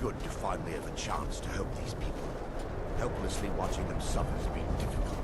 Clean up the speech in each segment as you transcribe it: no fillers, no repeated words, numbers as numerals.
good to finally have a chance to help these people. Helplessly watching them suffer has been difficult.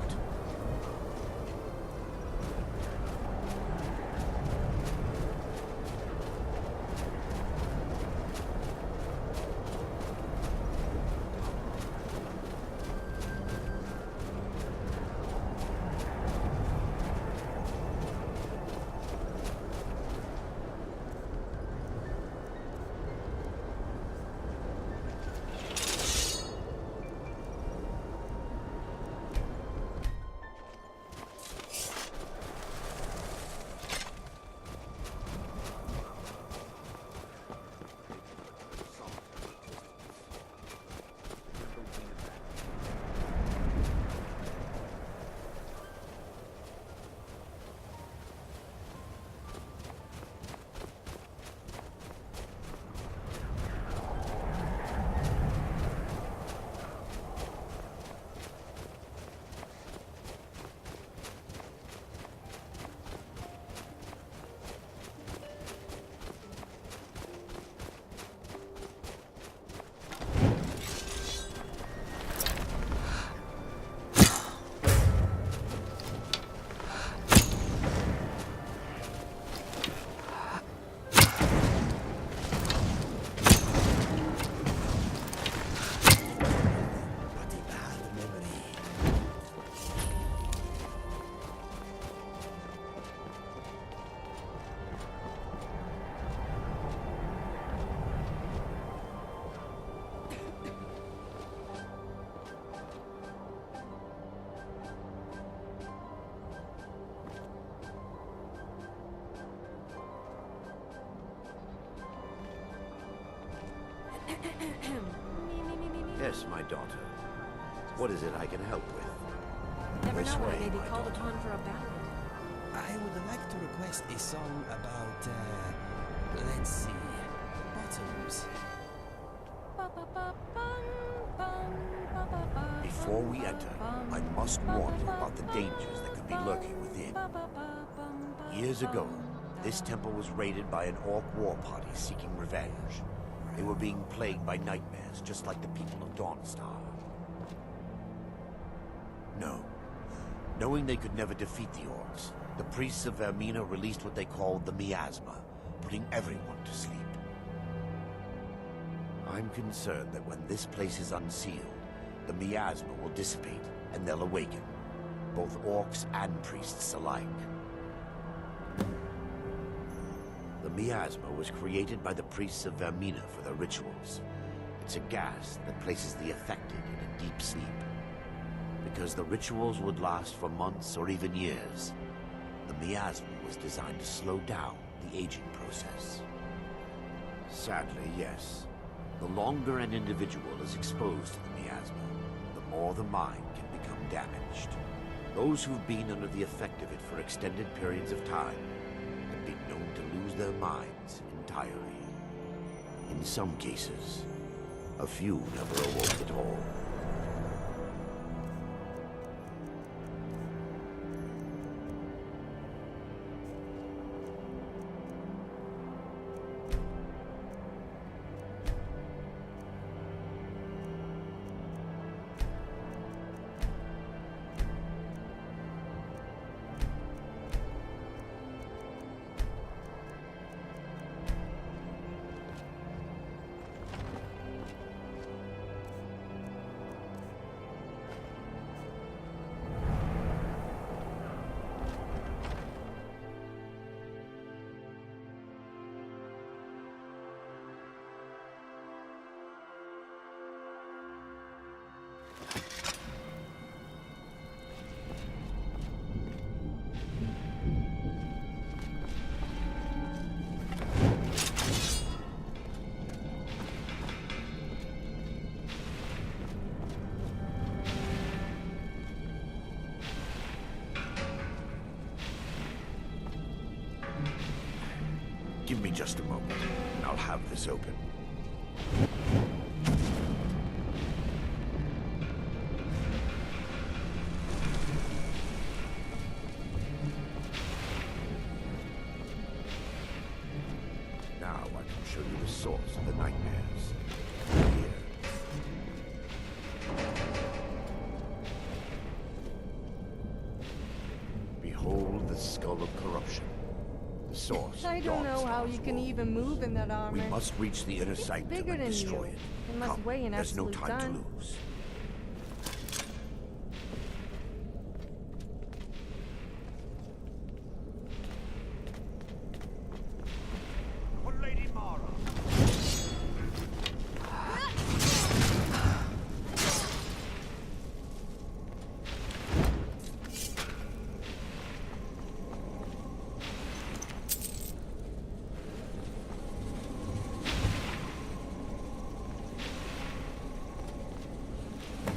Yes, my daughter. What is it I can help with? Never This know when I way, may be my called daughter. upon for a battle. I would like to request a song about, let's see, bottoms. Before we enter, I must warn you about the dangers that could be lurking within. Years ago, this temple was raided by an orc war party seeking revenge. They were being plagued by nightmares, just like the people of Dawnstar. No. Knowing they could never defeat the orcs, the priests of Vermina released what they called the miasma, putting everyone to sleep. I'm concerned that when this place is unsealed, the miasma will dissipate and they'll awaken, both orcs and priests alike. The miasma was created by the priests of Vermina for their rituals. It's a gas that places the affected in a deep sleep. Because the rituals would last for months or even years, the miasma was designed to slow down the aging process. Sadly, yes. The longer an individual is exposed to the miasma, the more the mind can become damaged. Those who've been under the effect of it for extended periods of time have been known to lose their minds entirely. In some cases, a few never awoke at all. Give me just a moment, and I'll have this open. Now I can show you the source of the nightmares. source. I don't know how you can even move in that armor. We must reach the inner sanctum bigger and than destroy you. it. It must Come, weigh an there's no absolute time ton. to lose. For Lady Mara.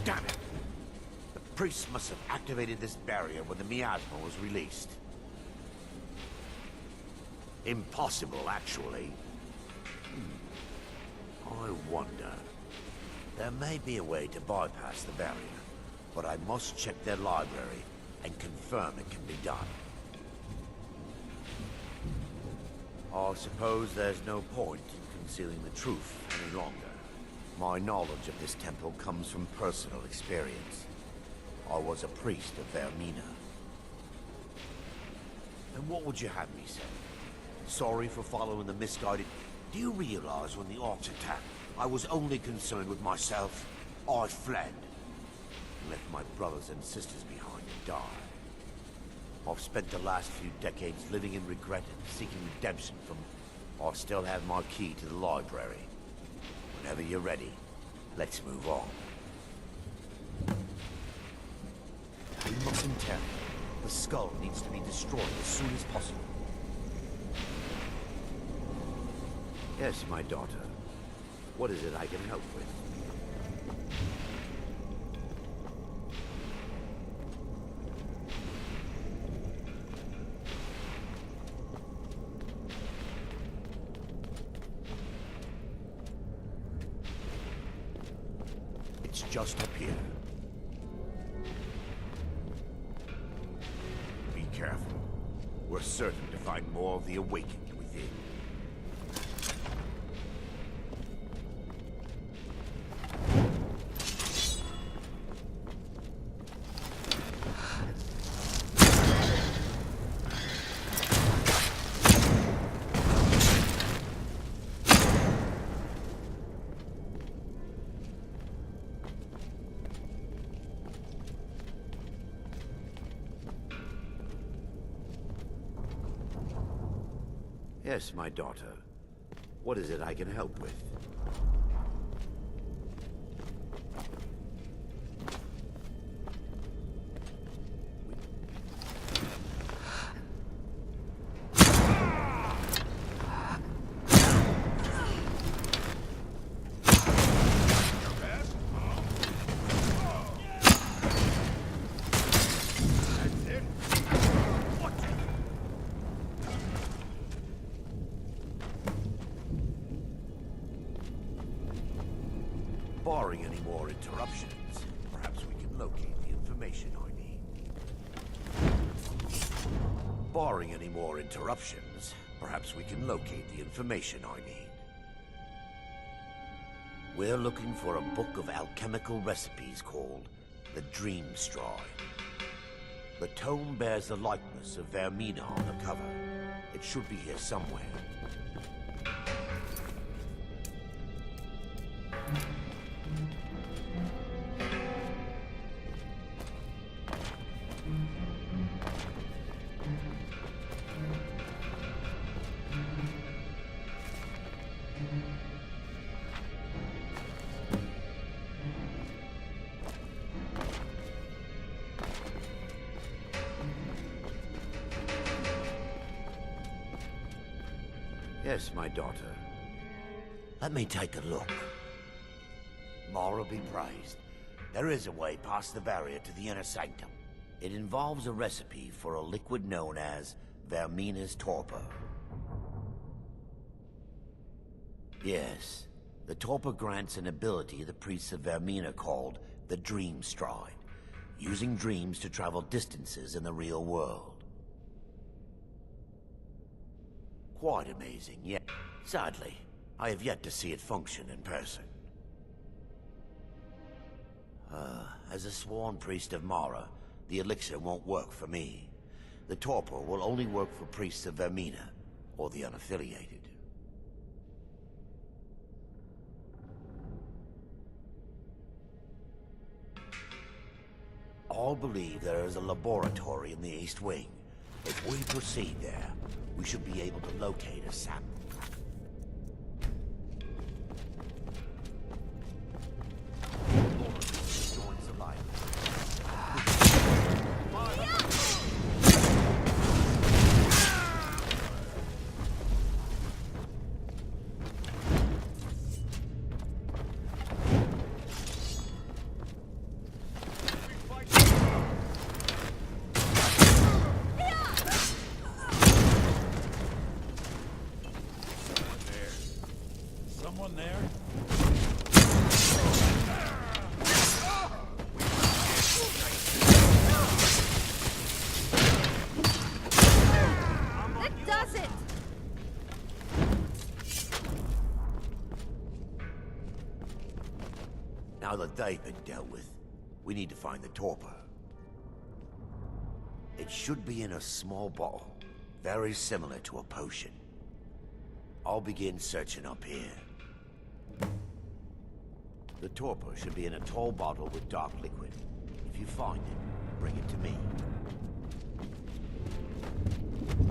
Damn it! The priest must have activated this barrier when the miasma was released. Impossible, actually. I wonder. There may be a way to bypass the barrier, but I must check their library and confirm it can be done. I suppose there's no point in concealing the truth any longer. My knowledge of this temple comes from personal experience. I was a priest of Vermina. And what would you have me say? Sorry for following the misguided... Do you realize when the orcs attacked, I was only concerned with myself? I fled. And left my brothers and sisters behind to die. I've spent the last few decades living in regret and seeking redemption from... I still have my key to the library. Whenever you're ready, let's move on. We mustn't tarry. The skull needs to be destroyed as soon as possible. Yes, my daughter. What is it I can help with? It's just up here. Be careful. We're certain to find more of the awakened within. Yes, my daughter. What is it I can help with? Barring any more interruptions, perhaps we can locate the information I need. Barring any more interruptions, perhaps we can locate the information I need. We're looking for a book of alchemical recipes called the Dream Straw. The tome bears the likeness of Vermina on the cover. It should be here somewhere. Yes, my daughter. Let me take a look. Mara be praised. There is a way past the barrier to the inner sanctum. It involves a recipe for a liquid known as Vermina's torpor. Yes, the torpor grants an ability the priests of Vermina called the Dream Stride, using dreams to travel distances in the real world. Quite amazing, yet sadly, I have yet to see it function in person. As a sworn priest of Mara, the elixir won't work for me. The torpor will only work for priests of Vermina. or the unaffiliated. All believe there is a laboratory in the East Wing. If we proceed there, we should be able to locate a sample. Someone there? That does it! Now that they've been dealt with, we need to find the torpor. It should be in a small bottle, very similar to a potion. I'll begin searching up here. The torpor should be in a tall bottle with dark liquid. If you find it, bring it to me.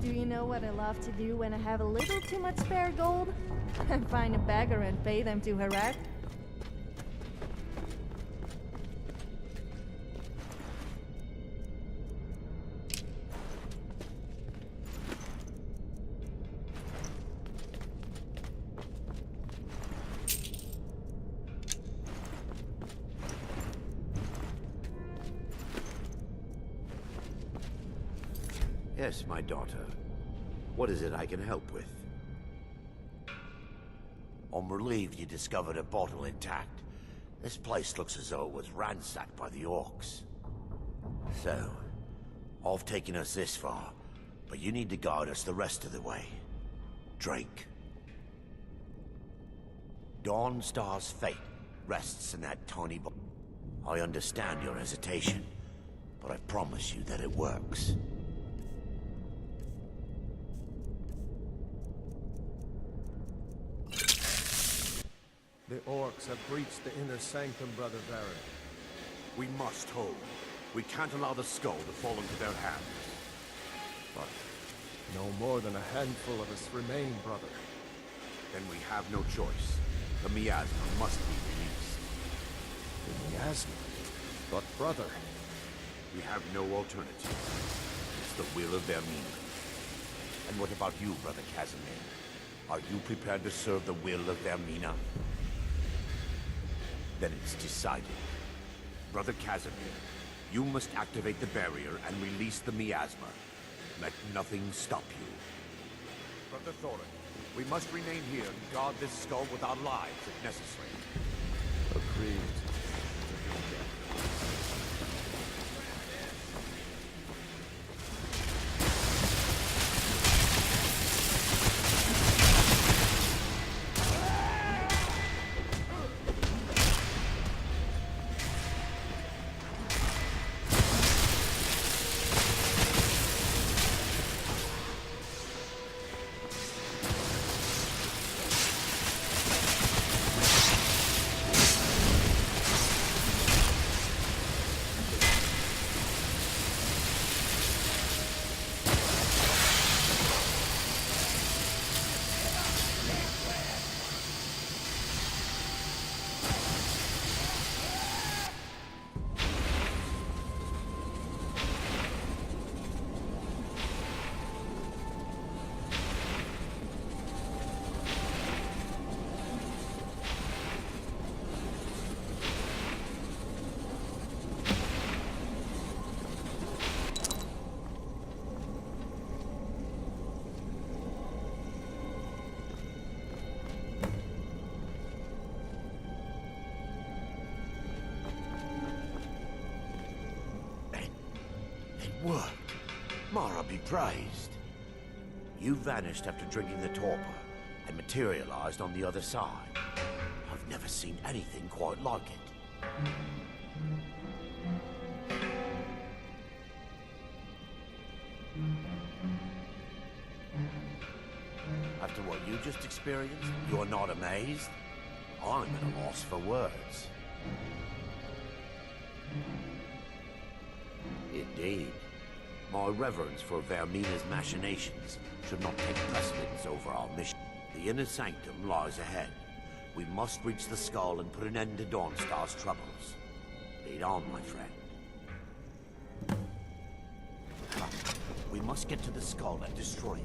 Do you know what I love to do when I have a little too much spare gold? Find a beggar and pay them to harass. Yes, my daughter. What is it I can help with? I'm relieved you discovered a bottle intact. This place looks as though it was ransacked by the orcs. So, I've taken us this far, but you need to guide us the rest of the way. Drake. Dawnstar's fate rests in that tiny bottle. I understand your hesitation, but I promise you that it works. The orcs have breached the inner sanctum, Brother Baron. We must hold. We can't allow the skull to fall into their hands. But no more than a handful of us remain, brother. Then we have no choice. The miasma must be released. The miasma? But brother... We have no alternative. It's the will of their meaning. And what about you, Brother Casimir? Are you prepared to serve the will of Vermina? Then it's decided. Brother Casimir, you must activate the barrier and release the miasma. Let nothing stop you. Brother Thorin, we must remain here and guard this skull with our lives if necessary. Agreed. Worked. Mara be praised. You vanished after drinking the torpor and materialized on the other side. I've never seen anything quite like it. After what you just experienced, you're not amazed? I'm at a loss for words. Indeed. My reverence for Vermina's machinations should not take precedence over our mission. The inner sanctum lies ahead. We must reach the skull and put an end to Dawnstar's troubles. Lead on, my friend. Come, we must get to the skull and destroy it.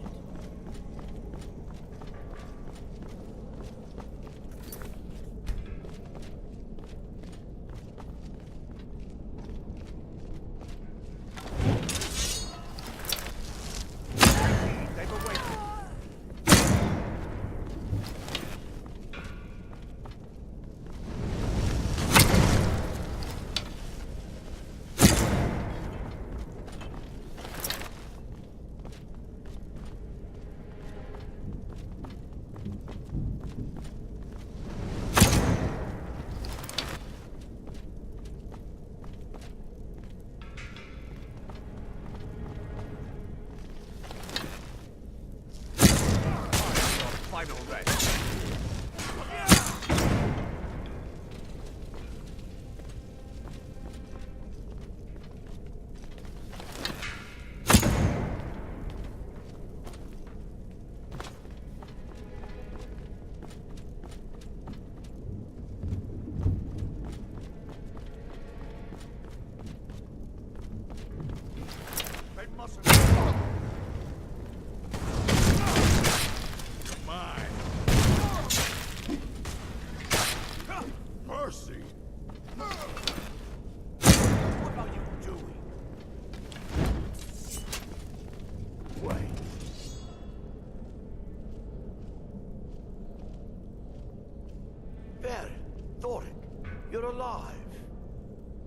You're alive.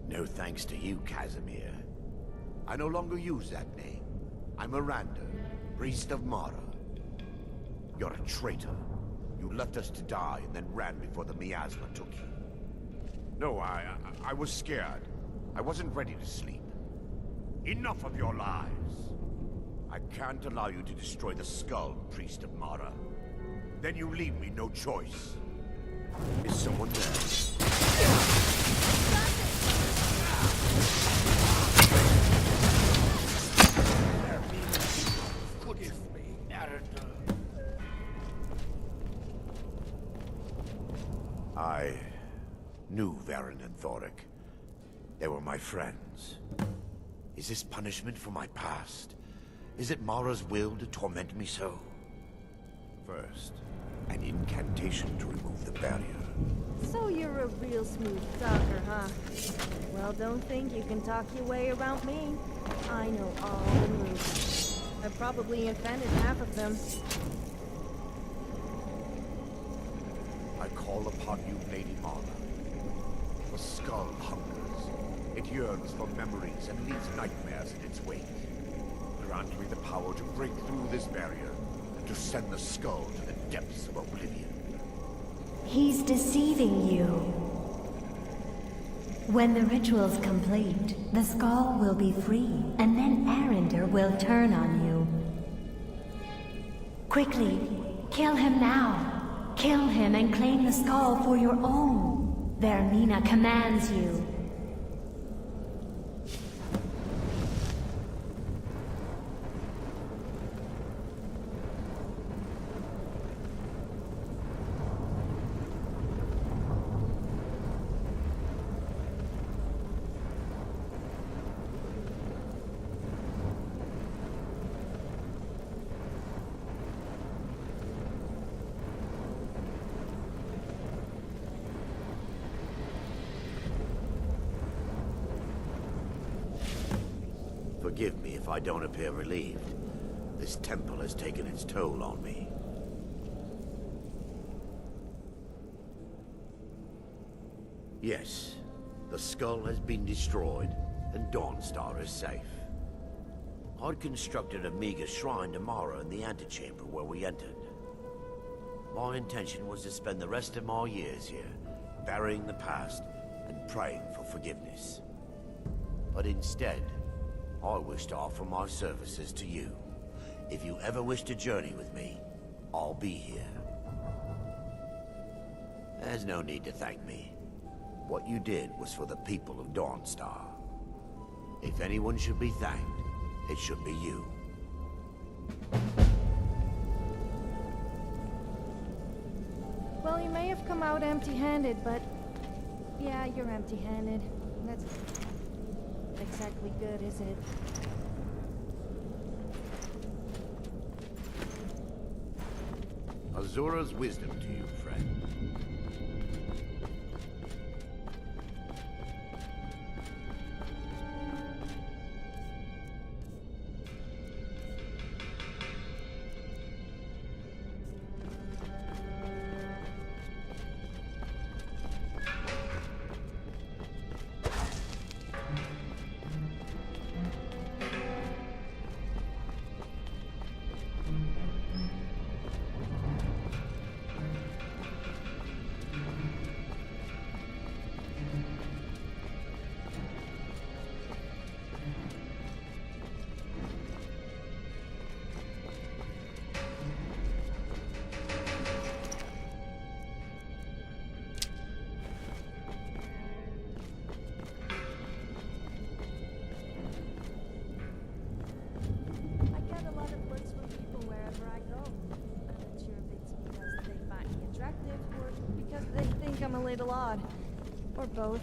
No thanks to you, Casimir. I no longer use that name. I'm Miranda, priest of Mara. You're a traitor. You left us to die and then ran before the miasma took you. No, I was scared. I wasn't ready to sleep. Enough of your lies. I can't allow you to destroy the skull, priest of Mara. Then you leave me no choice. Is someone there? I knew Varen and Thoric. They were my friends. Is this punishment for my past? Is it Mara's will to torment me so? First, an incantation to remove the barrier. So you're a real smooth talker, huh? Well, don't think you can talk your way around me. I know all the moves. I probably invented half of them. I call upon you, Lady Mara. The skull hungers. It yearns for memories and leaves nightmares in its wake. Grant me the power to break through this barrier and to send the skull to the depths of oblivion. He's deceiving you. When the ritual's complete, the skull will be free, and then Arender will turn on you. Quickly, kill him now. Kill him and claim the skull for your own. Vermina commands you. Forgive me if I don't appear relieved. This temple has taken its toll on me. Yes, the skull has been destroyed, and Dawnstar is safe. I'd constructed a meager shrine to Mara in the antechamber where we entered. My intention was to spend the rest of my years here, burying the past and praying for forgiveness. But instead, I wish to offer my services to you. If you ever wish to journey with me, I'll be here. There's no need to thank me. What you did was for the people of Dawnstar. If anyone should be thanked, it should be you. Well, you may have come out empty-handed, but... yeah, you're empty-handed. That's... not exactly good, is it? Azura's wisdom to you, friend. I get a lot of looks from people wherever I go. I'm not sure if it's because they find me attractive or because they think I'm a little odd. Or both.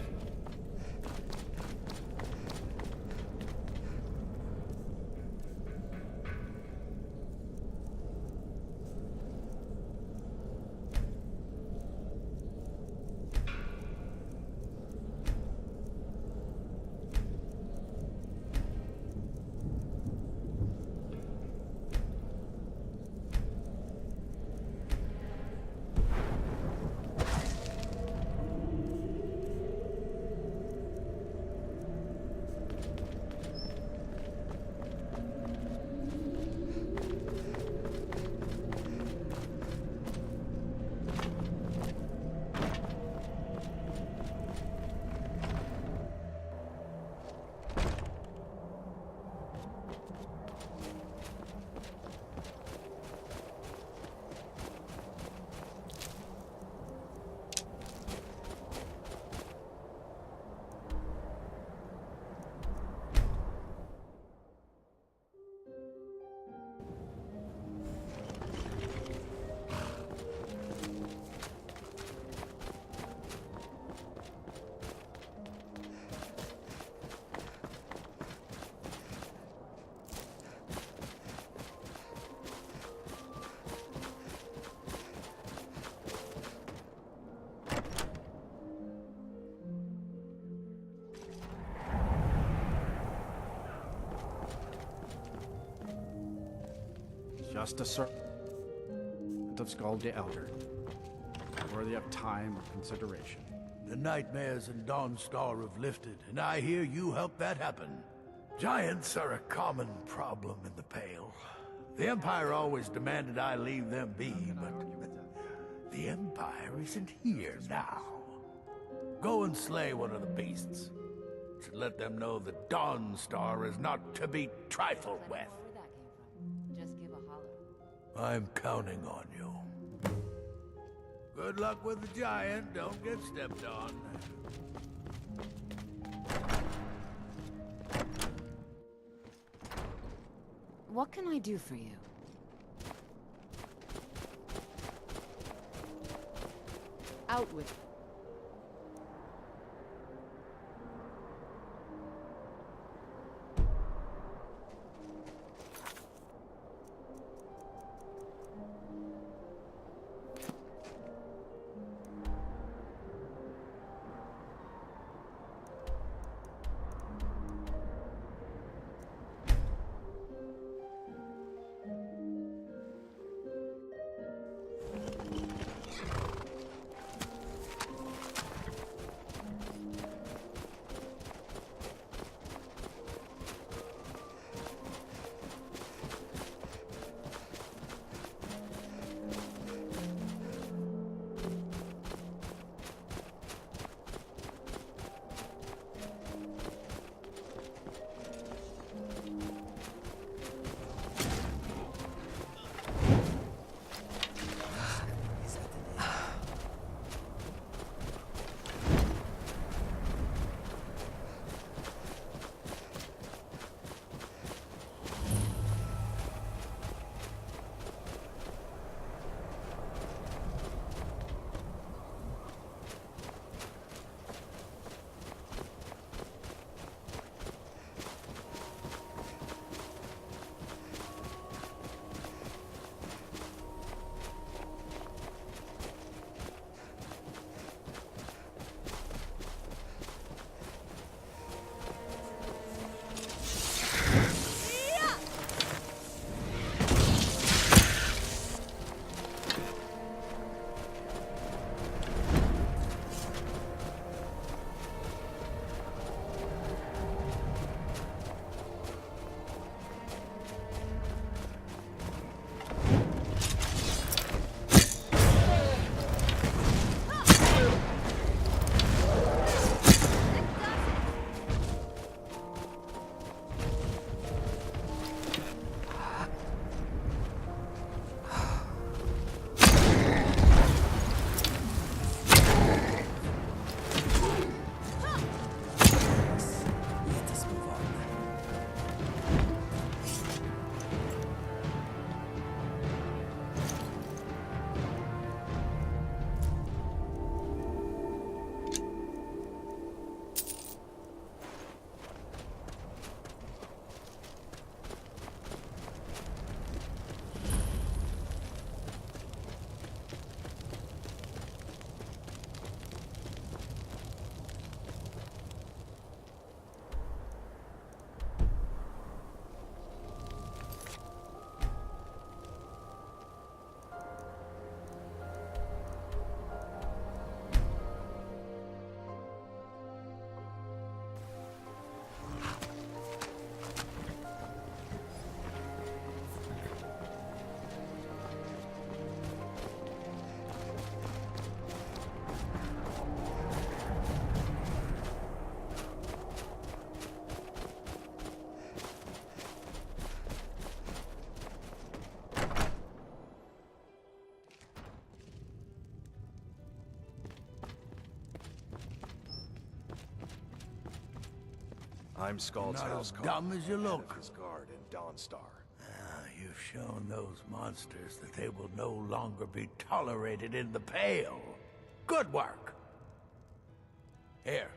Just a servant of Skull the Elder, worthy of time or consideration. The nightmares in Dawnstar have lifted, and I hear you helped that happen. Giants are a common problem in the Pale. The Empire always demanded I leave them be, but the Empire isn't here now. Go and slay one of the beasts. To let them know that Dawnstar is not to be trifled with. Just give a holler. I'm counting on you. Good luck with the giant. Don't get stepped on. What can I do for you? Out with it. I'm Scald's Not house as dumb as you head of look. his guard in Dawnstar. You've shown those monsters that they will no longer be tolerated in the Pale. Good work. Here,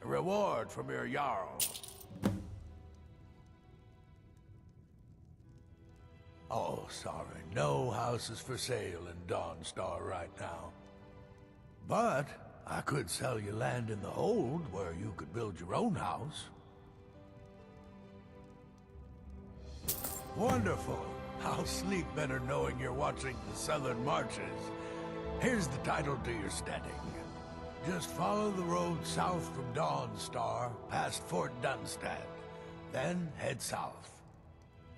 a reward from your Jarl. Oh, sorry, no houses for sale in Dawnstar right now. But I could sell you land in the hold where you could build your own house. Wonderful. I'll sleep better knowing you're watching the Southern Marches. Here's the title to your steading. Just follow the road south from Dawnstar, past Fort Dunstad. Then head south.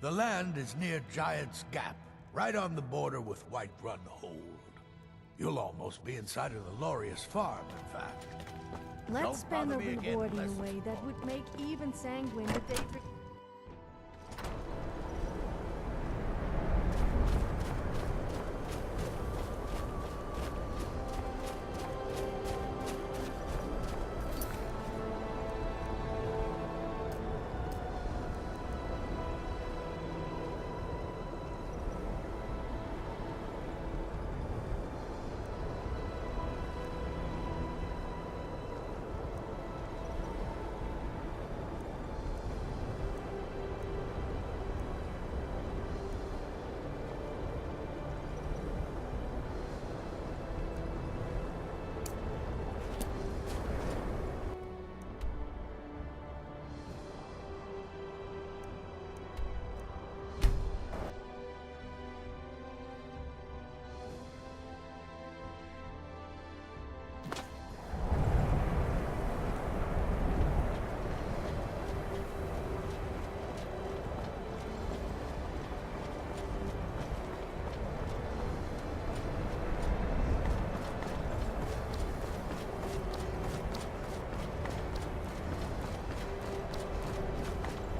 The land is near Giant's Gap, right on the border with Whiterun Hold. You'll almost be inside of the Laureus farm, in fact. Let's Don't spend bother the me again reward in a unless way it's that fun. would make even Sanguine the favorite.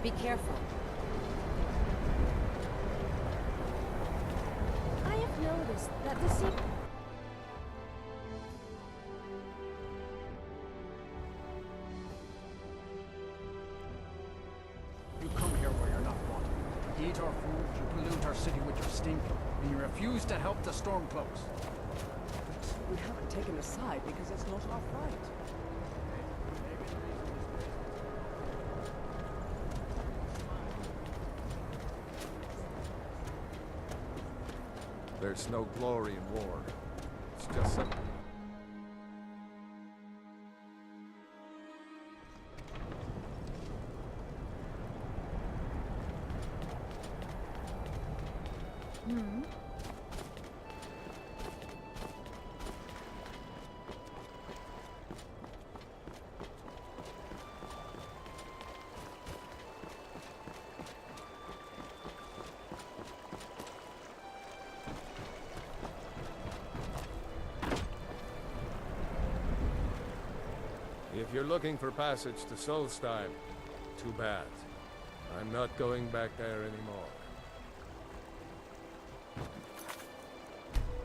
Be careful. I have noticed that the sea. You come here where you're not wanted. You eat our food, you pollute our city with your stink, and you refuse to help the Stormcloaks. We haven't taken a side because it's not our fight. There's no glory in war. It's just some... If you're looking for passage to Solstheim, too bad. I'm not going back there anymore.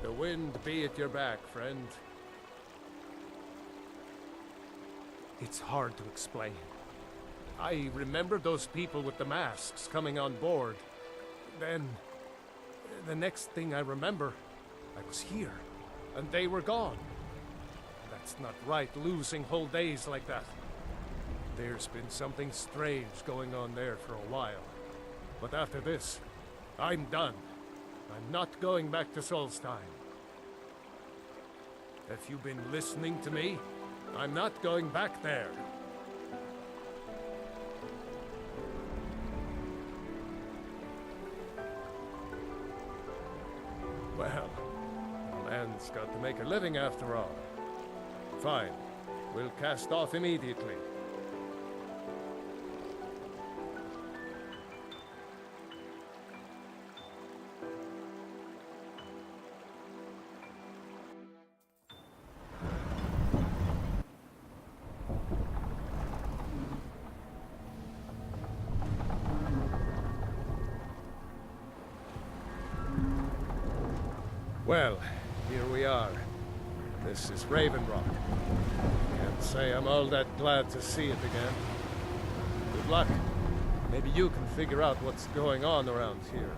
The wind be at your back, friend. It's hard to explain. I remember those people with the masks coming on board. Then, the next thing I remember, I was here, and they were gone. That's not right, losing whole days like that. There's been something strange going on there for a while. But after this, I'm done. I'm not going back to Solstheim. If you've been listening to me, I'm not going back there. Well, a man's got to make a living after all. Fine. We'll cast off immediately. Well, here we are. This is Raven Rock. Can't say I'm all that glad to see it again. Good luck. Maybe you can figure out what's going on around here.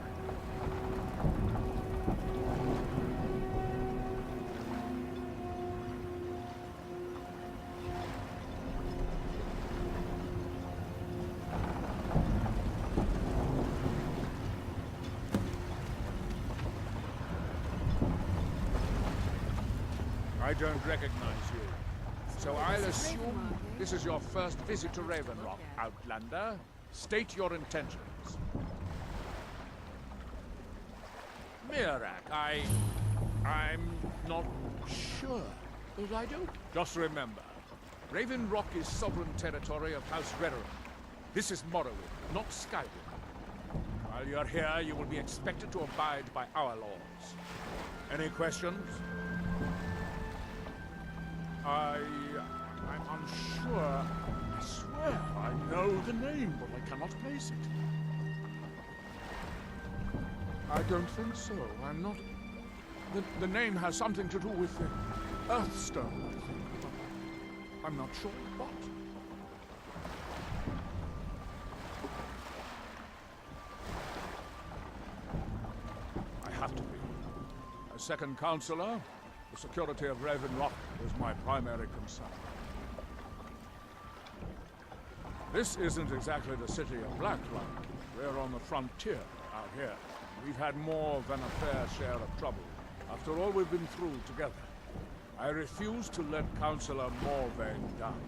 I don't recognize you. So I'll assume this is your first visit to Raven Rock, Outlander. State your intentions. Mirak, I'm not sure. But I do. Just remember, Raven Rock is sovereign territory of House Redoran. This is Morrowind, not Skyrim. While you're here, you will be expected to abide by our laws. Any questions? I'm unsure. I swear I know the name, but I cannot place it. I don't think so. I'm not... The name has something to do with the Earthstone, I think. But I'm not sure what. I have to be. As second counselor, the security of Raven Rock is my primary concern. This isn't exactly the city of Blacklight. We're on the frontier out here. We've had more than a fair share of trouble. After all we've been through together, I refuse to let Councillor Morvain down.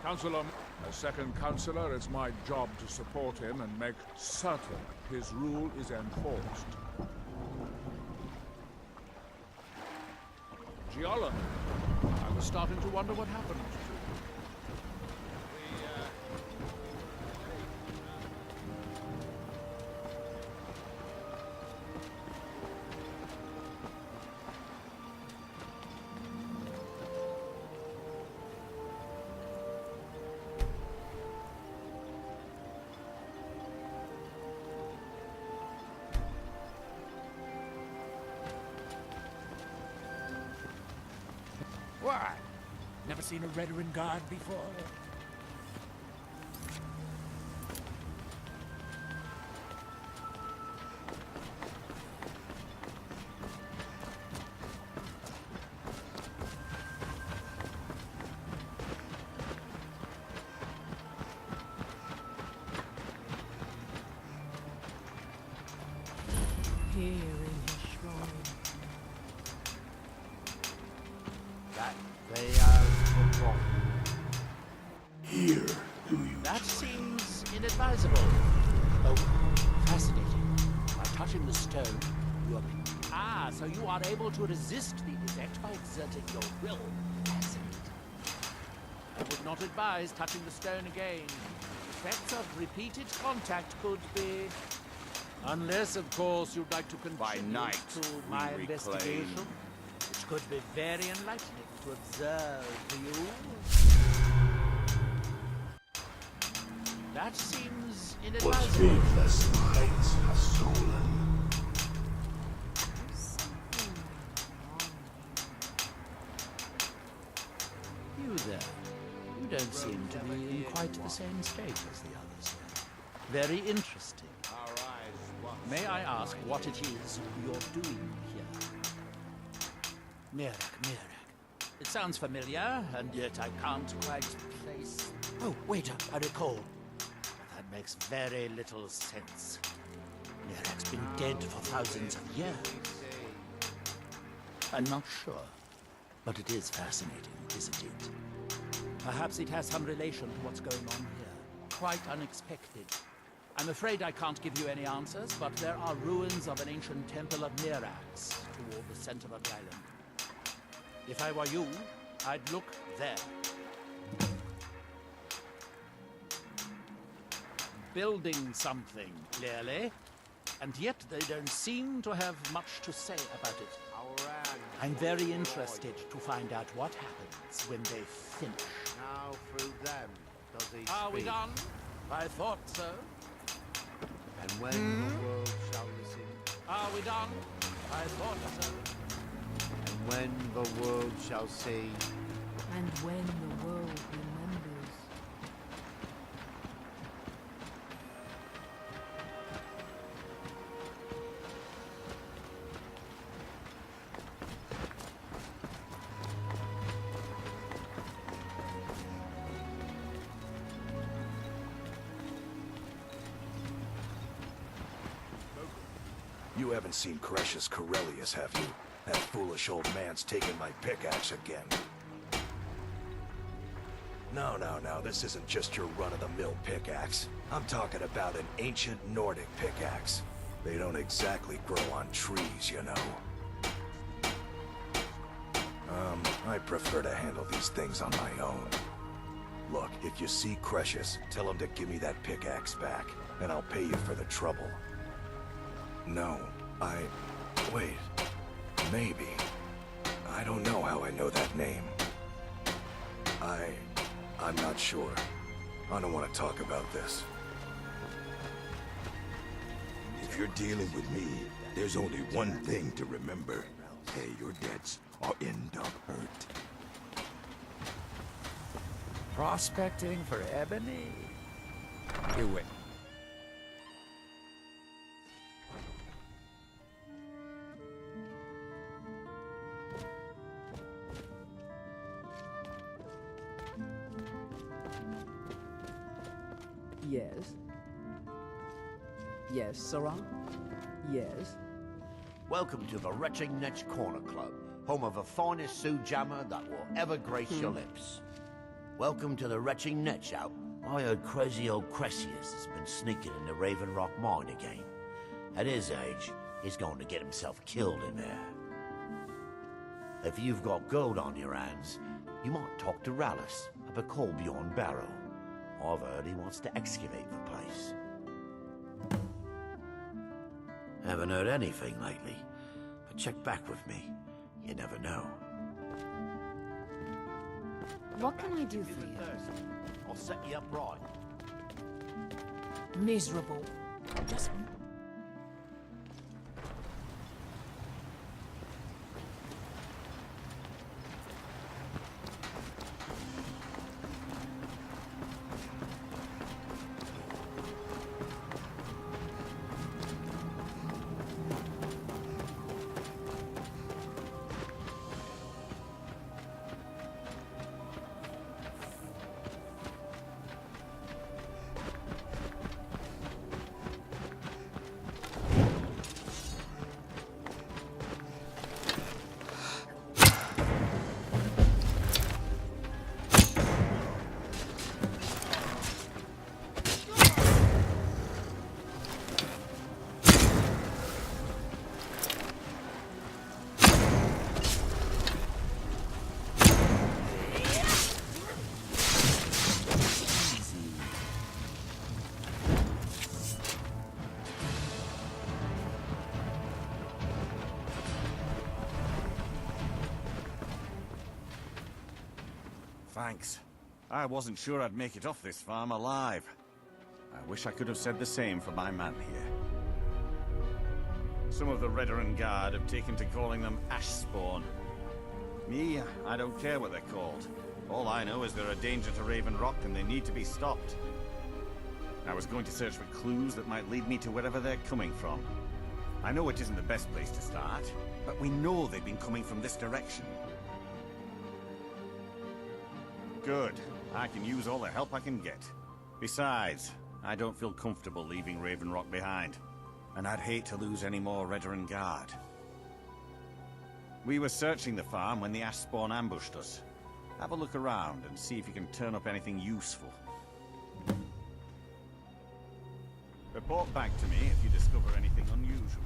Councillor, as second councillor, it's my job to support him and make certain his rule is enforced. Giala, I was starting to wonder what happened to you. Why? Never seen a Redoran guard before? Here in his shrine. They are forgotten. Here, do you? That seems inadvisable. Oh, fascinating. By touching the stone, you are... Ah, so you are able to resist the effect by exerting your will. Fascinating. I would not advise touching the stone again. Effects of repeated contact could be... Unless, of course, you'd like to contribute to my investigation, which could be very enlightening to observe to you. That seems inadvisable. What faithless minds have stolen? You there. You don't seem to be in quite the same state as the others. Very interesting. May I ask what it is you're doing here? Mirak. It sounds familiar, and yet I can't quite place... Oh, wait, I recall. That makes very little sense. Mirak's been dead for thousands of years. I'm not sure, but it is fascinating, isn't it? Perhaps it has some relation to what's going on here. Quite unexpected. I'm afraid I can't give you any answers, but there are ruins of an ancient temple of Mirax toward the center of the island. If I were you, I'd look there. Building something, clearly, and yet they don't seem to have much to say about it. I'm very interested to find out what happens when they finish. Now through them does he Are we speak. done? I thought so. And when the world shall listen, Are we done? I thought so. and when the world shall see, And when the world remembers. haven't seen Cretius Corellius, have you? That foolish old man's taken my pickaxe again. No, this isn't just your run-of-the-mill pickaxe. I'm talking about an ancient Nordic pickaxe. They don't exactly grow on trees, you know. I prefer to handle these things on my own. Look, if you see Cretius, tell him to give me that pickaxe back, and I'll pay you for the trouble. No, wait. Maybe. I don't know how I know that name. I'm not sure. I don't want to talk about this. If you're dealing with me, there's only one thing to remember. Pay your debts or end up hurt. Prospecting for ebony? You win. Yes. Yes, Sarah? Yes. Welcome to the Retching Netch Corner Club, home of the finest Sioux jammer that will ever grace your lips. Welcome to the Retching Netch out. I heard crazy old Cretius has been sneaking in the Raven Rock mine again. At his age, he's going to get himself killed in there. If you've got gold on your hands, you might talk to Rallus up a coal beyond Barrow. I've heard he wants to excavate the place. Haven't heard anything lately, but check back with me. You never know. What can I do for you? I'll set you up right. Miserable. Just Thanks. I wasn't sure I'd make it off this farm alive. I wish I could have said the same for my man here. Some of the Redoran Guard have taken to calling them Ashspawn. Me, I don't care what they're called. All I know is they're a danger to Raven Rock and they need to be stopped. I was going to search for clues that might lead me to wherever they're coming from. I know it isn't the best place to start, but we know they've been coming from this direction. Good. I can use all the help I can get. Besides, I don't feel comfortable leaving Raven Rock behind. And I'd hate to lose any more Redoran Guard. We were searching the farm when the Ashspawn ambushed us. Have a look around and see if you can turn up anything useful. Report back to me if you discover anything unusual.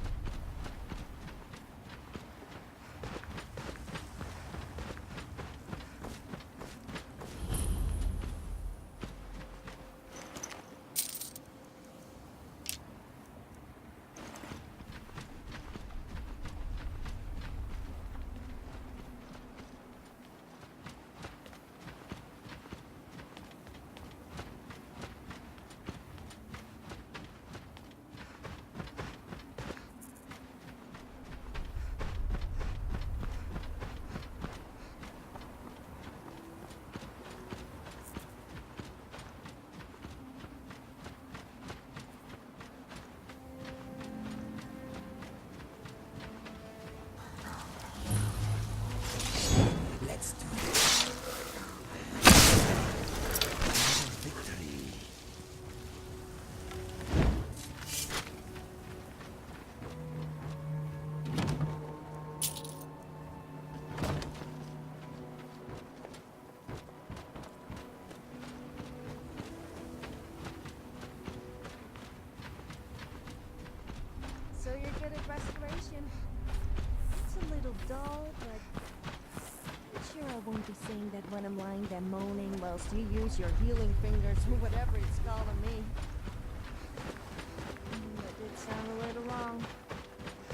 point be saying that when I'm lying there moaning whilst you use your healing fingers or whatever it's called on me? That did sound a little wrong.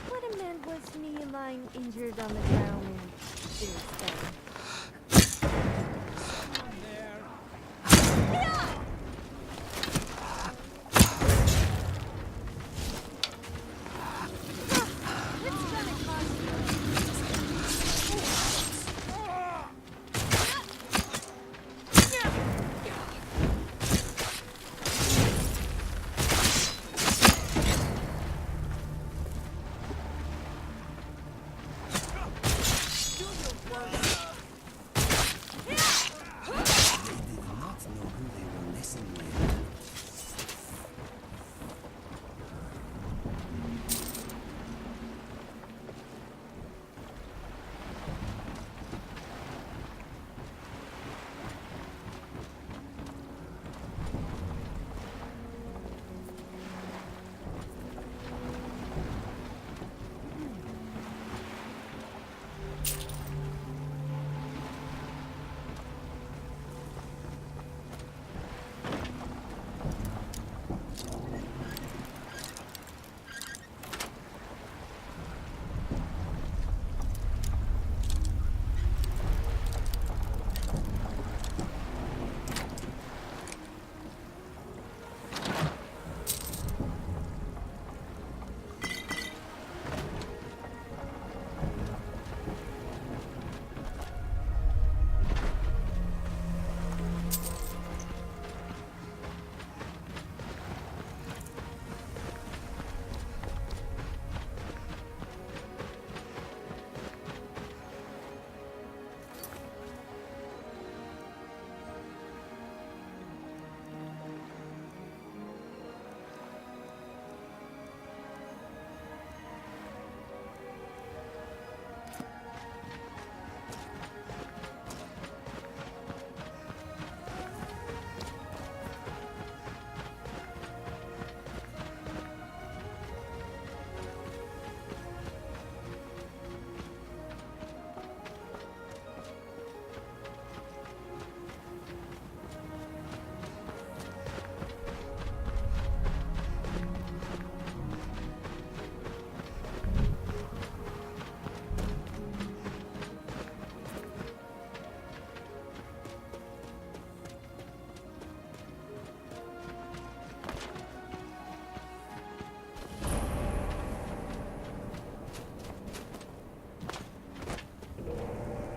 What I meant was me lying injured on the ground in this thing.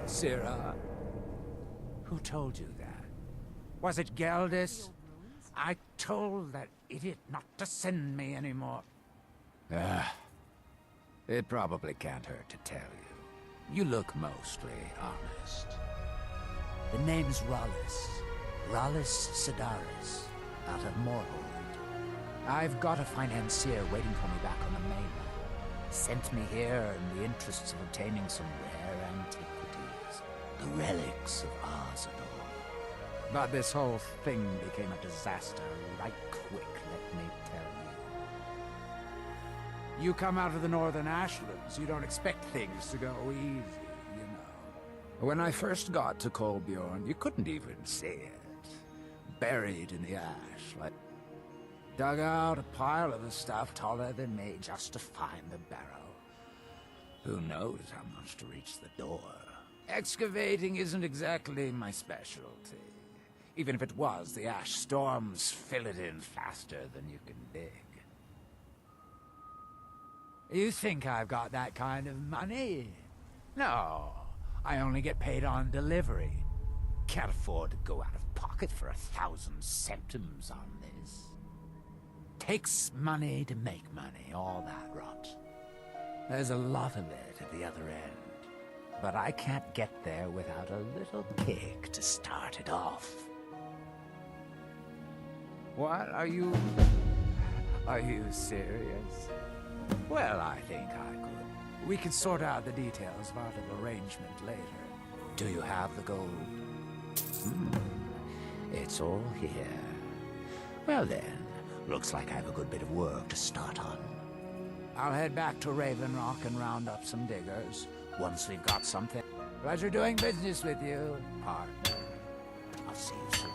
Sirrah, who told you that? Was it Geldis? I told that idiot not to send me anymore. It probably can't hurt to tell you. You look mostly honest. The name's Rollis. Rollis Sidaris, out of Morhold. I've got a financier waiting for me back on the mainland. Sent me here in the interests of obtaining some rare antiquities. The relics of Arzador. But this whole thing became a disaster right quick, let me tell you. You come out of the northern ashlands, you don't expect things to go easy, you know. When I first got to Kolbjorn, you couldn't even see it. Buried in the ash, like... Dug out a pile of the stuff taller than me just to find the barrel. Who knows how much to reach the door. Excavating isn't exactly my specialty. Even if it was, the ash storms fill it in faster than you can dig. You think I've got that kind of money? No, I only get paid on delivery. Can't afford to go out of pocket for 1,000 centimes on this. Takes money to make money, all that rot. There's a lot of it at the other end. But I can't get there without a little kick to start it off. What? Are you serious? Well, I think I could. We can sort out the details of our little arrangement later. Do you have the gold? It's all here. Well then, looks like I have a good bit of work to start on. I'll head back to Raven Rock and round up some diggers. Once we've got something... Pleasure doing business with you, partner. I'll see you soon.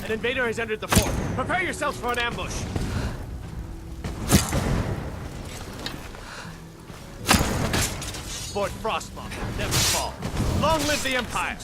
An invader has entered the fort. Prepare yourselves for an ambush. Fort Frostmoth, never fall. Long live the Empire!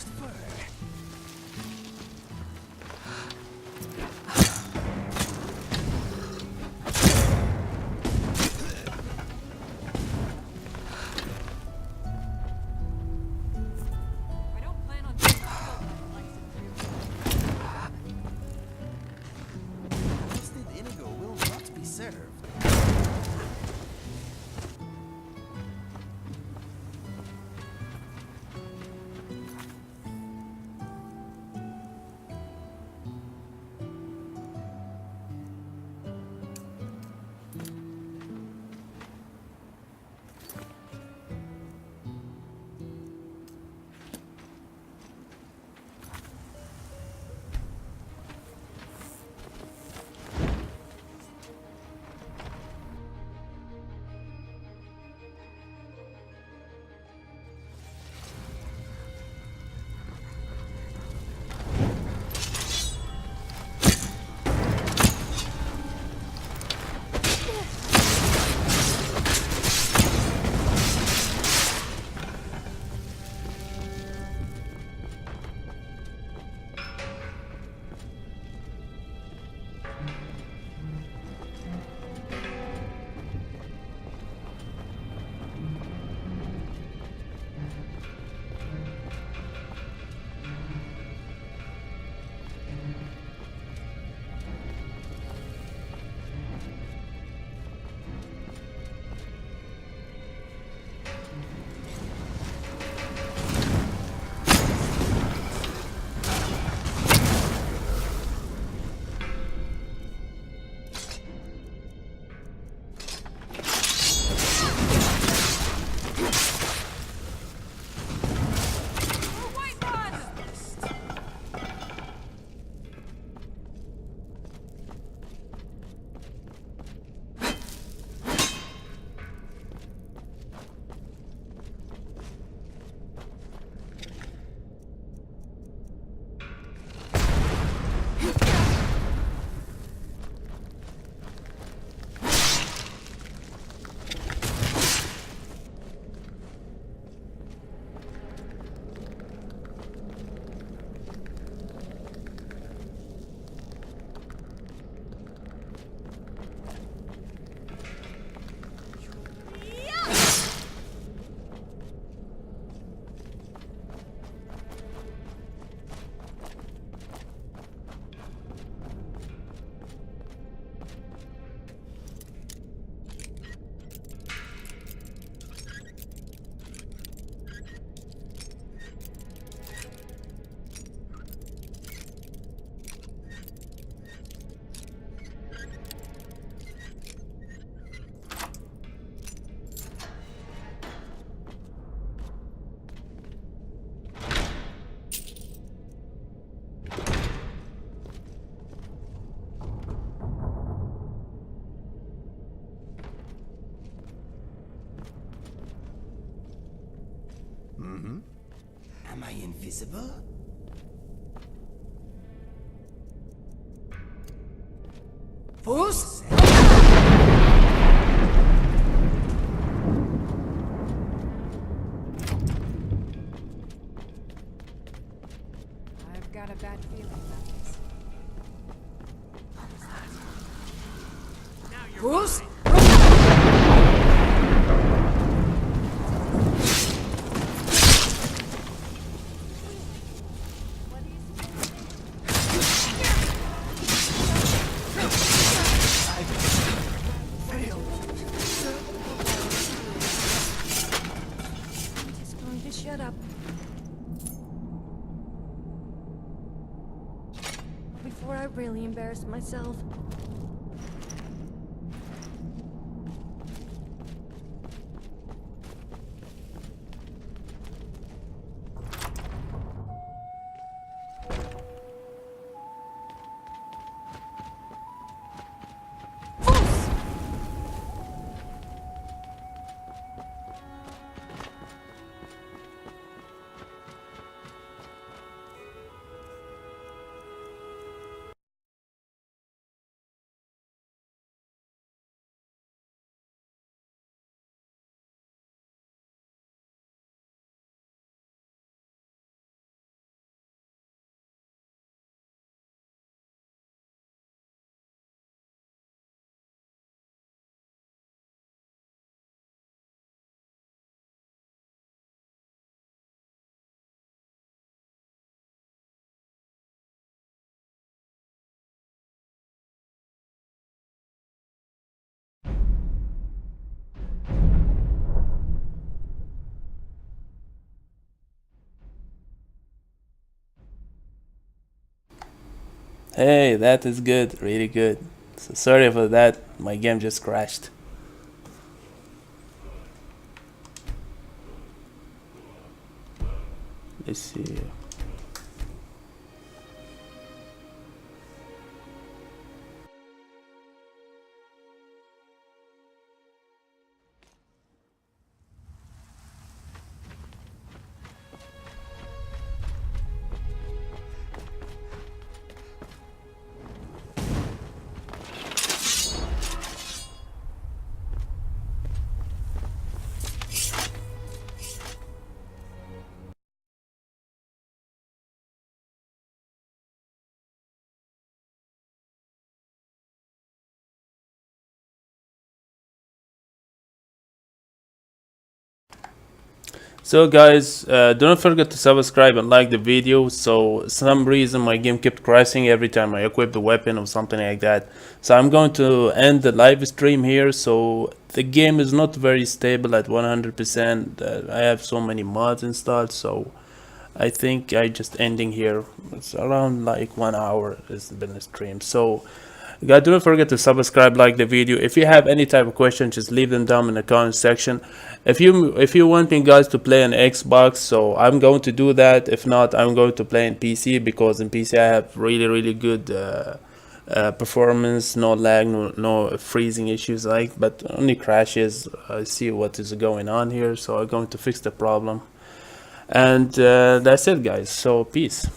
invisible? Fools? I've got a bad feeling about this. Fools? Just going to shut up. Before I really embarrass myself. Hey, that is good, really good. So sorry for that, my game just crashed. Let's see. So guys, don't forget to subscribe and like the video. So some reason my game kept crashing every time I equip the weapon or something like that. So I'm going to end the live stream here. So the game is not very stable at 100%. I have so many mods installed, so I think I just ending here. It's around like 1 hour has been the stream. So guys, don't forget to subscribe, like the video. If you have any type of question, just leave them down in the comment section. If you want me guys to play on Xbox, so I'm going to do that. If not, I'm going to play in PC, because in PC I have really good performance, no lag, no freezing issues, but only crashes. I see what is going on here, so I'm going to fix the problem. And that's it guys, so peace.